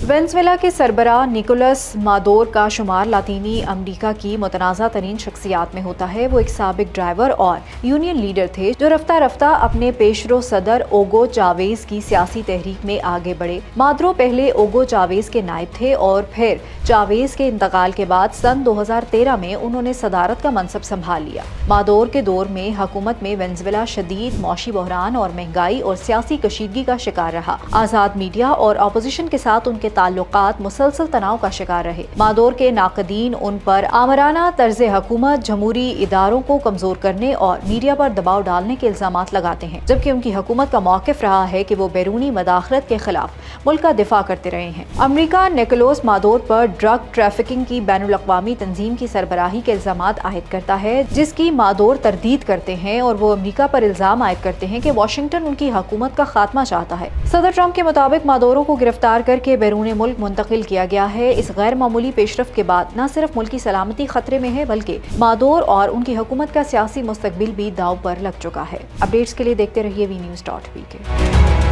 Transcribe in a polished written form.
Venezuela کے سربراہ Nicholas مادور کا شمار لاطینی امریکا کی متنازع ترین شخصیات میں ہوتا ہے۔ وہ ایک سابق ڈرائیور اور یونین لیڈر تھے جو رفتہ رفتہ اپنے پیشرو صدر اوگو چاویز کی سیاسی تحریک میں آگے بڑھے۔ مادورو پہلے اوگو چاویز کے نائب تھے اور پھر چاویز کے انتقال کے بعد سن 2013 میں انہوں نے صدارت کا منصب سنبھال لیا۔ مادور کے دور میں حکومت میں وینزویلا شدید معاشی بحران اور مہنگائی اور سیاسی کشیدگی کا شکار رہا۔ آزاد میڈیا اور اپوزیشن کے ساتھ ان کے تعلقات مسلسل تناؤ کا شکار رہے۔ مادور کے ناقدین ان پر آمرانہ طرز حکومت، جمہوری اداروں کو کمزور کرنے اور میڈیا پر دباؤ ڈالنے کے الزامات لگاتے ہیں، جبکہ ان کی حکومت کا موقف رہا ہے کہ وہ بیرونی مداخلت کے خلاف ملک کا دفاع کرتے رہے ہیں۔ امریکہ نیکولس مادور پر ڈرگ ٹریفکنگ کی بین الاقوامی تنظیم کی سربراہی کے الزامات عائد کرتا ہے، جس کی مادور تردید کرتے ہیں، اور وہ امریکہ پر الزام عائد کرتے ہیں کہ واشنگٹن ان کی حکومت کا خاتمہ چاہتا ہے۔ صدر ٹرمپ کے مطابق مادورو کو گرفتار کر کے بیرون ملک منتقل کیا گیا ہے۔ اس غیر معمولی پیش رفت کے بعد نہ صرف ملکی سلامتی خطرے میں ہے بلکہ مادور اور ان کی حکومت کا سیاسی مستقبل بھی داؤ پر لگ چکا ہے۔ اپڈیٹس کے لیے دیکھتے رہیے وی نیوز .pk